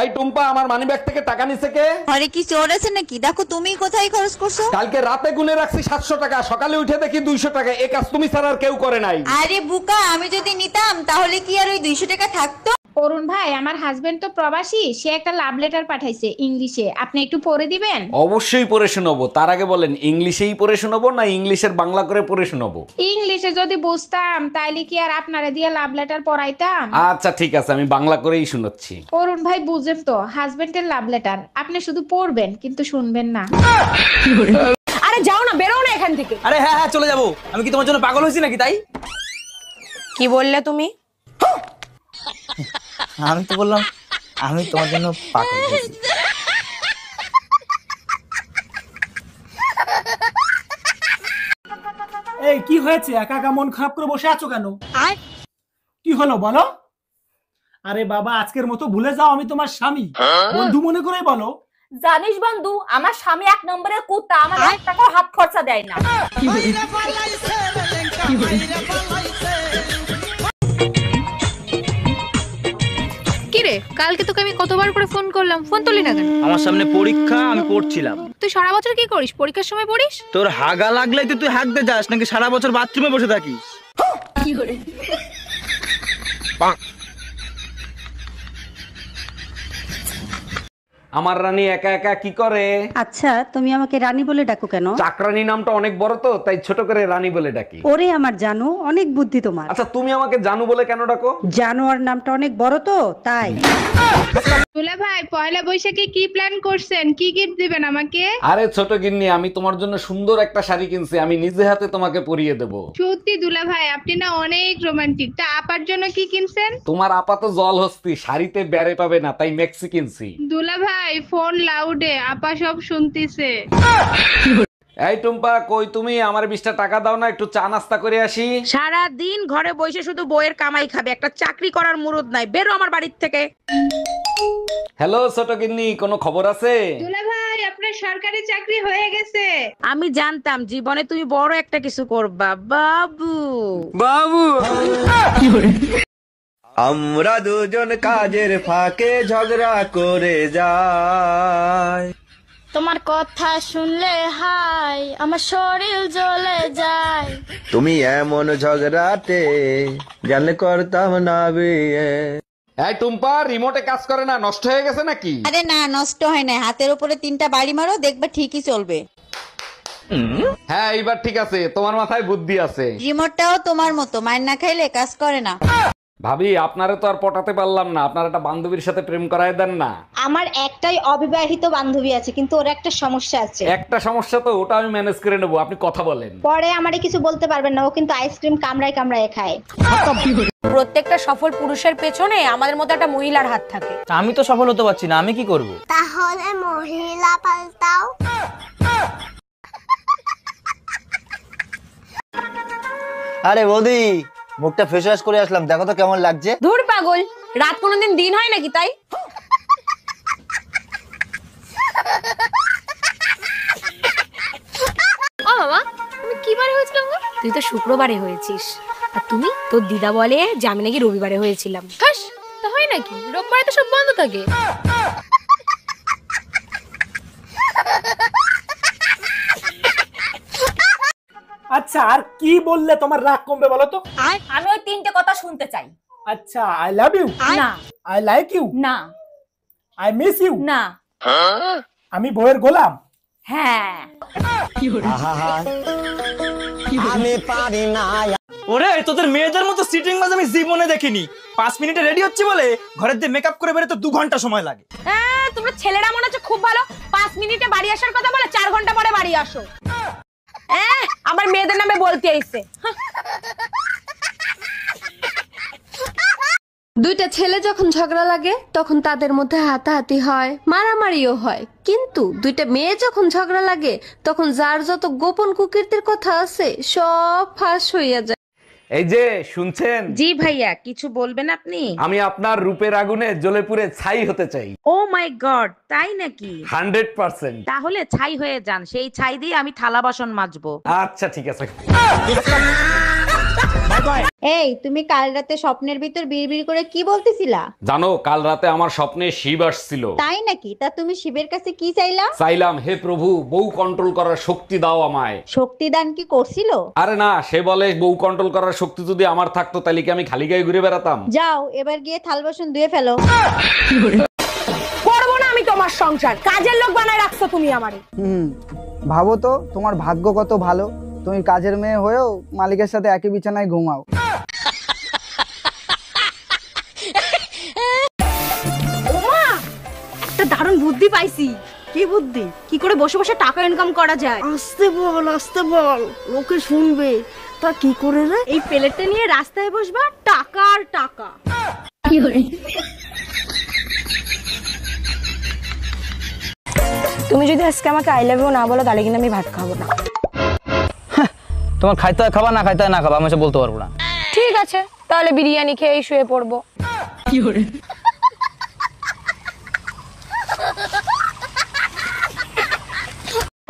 এই টুম্পা, আমার মানিব্যাগ থেকে টাকা নিছে কে? আরে কি চোর আছে নাকি? দেখো তুমি কোথায় খরচ করছো। কালকে রাতে গুনে রাখছি 700 টাকা, সকালে উঠে দেখি 200 টাকা। এই কাজ তুমি ছাড়া আর কেউ করে নাই। আরে বুকা, আমি যদি নিতাম তাহলে কি আর ওই 200 টাকা থাকতো? অরুণ ভাই, আমার হাজবেন্ড তো প্রবাসী, সে একটা লাভ লেটার পাঠাইছে ইংলিশে, আপনি একটু পড়ে দিবেন? অবশ্যই পড়ে শোনাবো। তার আগে বলেন, ইংলিশেই পড়ে শোনাবো না ইংলিশের বাংলা করে পড়ে শোনাবো? ইংলিশে যদি বুঝতাম তাইলে কি আর আপনারে দিয়ে লাভ লেটার পড়াইতাম? আচ্ছা ঠিক আছে, আমি বাংলা করেই শোনাচ্ছি। অরুণ ভাই বুঝেন তো, হাজবেন্ডের লাভ লেটার, আপনি শুধু পড়বেন কিন্তু শুনবেন না। আরে যাও না, বেরো না এখান থেকে। আরে হ্যাঁ হ্যাঁ চলে যাবো। আমি কি তোমার জন্য পাগল হয়েছি নাকি তাই? কি বললে তুমি? আমি তো বললাম আমি তোমার জন্য পাগল হয়েছি। এই কি হয়েছে? একা একা মন খারাপ করে বসে আছো কেন? কি হলো বলো? আরে বাবা, আজকের মতো ভুলে যাও আমি তোমার স্বামী। বন্ধু মনে করেই বলো। জানিস বন্ধু, আমার স্বামী 1 নম্বরের কুত্তা, আমার 1 টাকাও হাত খরচা দেয় না। কিরে, কালকে তোকে আমি কতবার করে ফোন করলাম, ফোন তুলি না কেন? আমার সামনে পরীক্ষা, আমি পড়ছিলাম। তুই সারা বছর কি করিস? পরীক্ষার সময় পড়িস? তোর হাগা লাগলেই তো তুই হাগতে যাস নাকি সারা বছর বাথরুমে বসে থাকিস? আমার রানী একা একা কি করে? আচ্ছা, তুমি আমাকে রানী বলে ডাকো কেন? চাকরানী নামটা অনেক বড় তো, তাই ছোট করে রানী বলে ডাকি। ওরে আমার জানো, অনেক বুদ্ধি তোমার। আচ্ছা তুমি আমাকে জানু বলে কেন ডাকো? জানোয়ার নামটা অনেক বড় তো তাই। দুলা ভাই, পয়লা বৈশাখে কি প্ল্যান করছেন? কি গিফট দিবেন আমাকে? আরে ছোট গিন্নি, আমি তোমার জন্য সুন্দর একটা শাড়ি কিনছি, আমি নিজে হাতে তোমাকে পরিয়ে দেব। সত্যি দুলা ভাই, আপনি না অনেক রোমান্টিক। তা আপার জন্য কি কিনছেন? তোমার আপাত জল হস্তি, শাড়িতে বেড়ে পাবে না, তাই মেক্সি কিনছি। দুলা ভাই ফোন লাউডে, আপা সব শুনতিছে। এই টুম্পা, কই তুমি? আমার 20টা টাকা দাও না, একটু চা নাস্তা করে আসি। সারা দিন ঘরে বসে শুধু বইয়ের কামাই খাবে, একটা চাকরি করার মুরদ নাই। বেরো আমার বাড়ির থেকে। হ্যালো ছোট গিন্নি, কোনো খবর আছে? দুলা ভাই, আপনার সরকারি চাকরি হয়ে গেছে। আমি জানতাম জীবনে তুমি বড় একটা কিছু করবা বাবু। আমরা দুজন কাজের ফাঁকে ঝগড়া করে যাই। তোমার কথা শুনলে হাই আমার শরীর জ্বলে যায়। তুমি এমন ঝগড়াতে জানলে করতাম না বিয়ে। এই টুম্পা, রিমোটে কাজ করে না, নষ্ট হয়ে গেছে নাকি? আরে না, নষ্ট হয় না। হাতের উপরে 3টা বাড়ি মারো, দেখবে ঠিকই চলবে। হ্যাঁ এইবার ঠিক আছে, তোমার মাথায় বুদ্ধি আছে। রিমোটটাও তোমার মতো, মার না খাইলে কাজ করে না। ভাবি, আপনারে তো আর পটাতে পারলাম না, আপনার একটা বান্ধবীর সাথে প্রেম করায় দেন না। আমার একটাই অবিবাহিত বান্ধবী আছে, কিন্তু ওর একটা সমস্যা আছে। একটা সমস্যা তো, ওটা আমি ম্যানেজ করে নেবো, আপনি কথা বলেন। পরে আমারে কিছু বলতে পারবেন না, ও কিন্তু আইসক্রিম কামড়ায় কামড়ায় খায়। প্রত্যেকটা সফল পুরুষের পেছনে আমাদের মতো একটা মহিলার হাত থাকে। আমি তো সফল হতে পারছি না, আমি কি করব? তাহলে মহিলা পাল্টাও। আরে বৌদি, মুখটা ফেস ওয়াশ করে আসলাম, দেখো তো কেমন লাগছে। ধুর পাগল, রাত কোনোদিন দিন হয় নাকি তাই? ও বাবা, তুমি কি বারে হয়েছিলাম গো? তুই তো শুক্রবারে হয়েছিস, আর তুমি তোর দিদা বলে যে আমি নাকি রবিবারে হয়েছিলাম। হাস, তা হয় নাকি? রোববারে তো সব বন্ধ থাকে। আচ্ছা, আর কি বললে তোমার রাগ কমবে বলো তো? আমি ওই 3টে কথা শুনতে চাই। আচ্ছা, আই লাভ ইউ, না আই লাইক ইউ, না আই মিস ইউ, না আমি বইয়ের গোলাম। হ্যাঁ। আমি পারি না। ওরে, তোদের মেয়েদের মতো সিটিং বাজ আমি জীবনে দেখিনি। 5 মিনিটে রেডি হচ্ছি বলে ঘরের দিয়ে মেকআপ করে বেরোতে 2 ঘন্টা সময় লাগে। তোমরা ছেলেরা মনে হচ্ছে খুব ভালো, 5 মিনিটে বাড়ি আসার কথা বলে 4 ঘন্টা পরে বাড়ি আসো। আমার মেয়েদের নামে বলতে আইছে। দুইটা ছেলে যখন ঝগড়া লাগে তখন তাদের মধ্যে হাতাহাতি হয়, মারামারিও হয়, কিন্তু দুইটা মেয়ে যখন ঝগড়া লাগে তখন যার যত গোপন কুকীর্তির কথা আছে সব ফাঁস হইয়া যায়। এই যে শুনছেন? জি ভাইয়া, কিছু বলবেন আপনি? আমি আপনার রূপের আগুনে জ্বলে পুড়ে ছাই হতে চাই। ও মাই গড, তাই নাকি? 100%। তাহলে ছাই হয়ে যান, সেই ছাই দিয়ে আমি থালা বাসন মাজবো। আচ্ছা ঠিক আছে। এই তুমি কাল রাতে স্বপ্নের ভিতর বিড়বিড় করে কি বলতেছিলা? জানো, কাল রাতে আমার স্বপ্নে শিব আসছিল। তাই নাকি? তা তুমি শিবের কাছে কি চাইলা? চাইলাম, হে প্রভু, বউ কন্ট্রোল করার শক্তি দাও আমায়। শক্তিদান কি করছিল? আরে না, সে বলে বউ কন্ট্রোল করার শক্তি যদি আমার থাকতো তাহলে কি আমি খালি গায়ে ঘুরে বেড়াতাম? যাও এবার গিয়ে থাল বাসন ধুয়ে ফেলো। করবো না আমি তোমার সংসার, কাজের লোক বানায় রাখছো তুমি আমারে। ভাবো তো তোমার ভাগ্য কত ভালো, তুমি কাজের মেয়ে হয়েও মালিকের সাথে একই বিছানায় ঘুমাও। ওমা, একটা দারুণ বুদ্ধি পাইছি। কি বুদ্ধি? কি করে বসে বসে টাকা ইনকাম করা যায়? আস্তে বল, লোকে শুনবে। তা কি করে রে? এই প্লেটটা নিয়ে রাস্তায় বসবা, টাকা আর টাকা। কি করে? তুমি যদি আজকে আমাকে আই লাভ ইউ না বলো তাহলে কিন্তু আমি ভাত খাবো না। তোমার খাইতে হয় খাবা, না খাইতে হয় না খাবা, আমি বলতে পারবো না। ঠিক আছে, তাহলে বিরিয়ানি খেয়েই শুয়ে পড়বো। কি করে?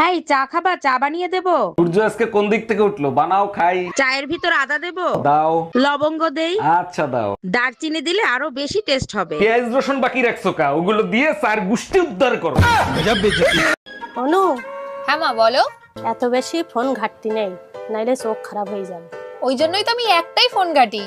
এই চা খাবা? চা বানিয়ে দেবো? সূর্য আজকে কোন দিক থেকে উঠলো? বানাও খাই। চায়ের ভিতর আদা দেবো? দাও। লবঙ্গ দেই? আচ্ছা দাও। দারচিনি দিলে আরো বেশি টেস্ট হবে। পেঁয়াজ রসুন বাকি রাখছো কা? ওগুলো দিয়ে চার গুষ্টি উদ্ধার করো। অনু, হ্যাঁ মা বলো। এত বেশি ফোন ঘাটতি নেই, নাইলে চোখ খারাপ হয়ে যাবে। ওই জন্যই তো আমি একটাই ফোন ঘাটি।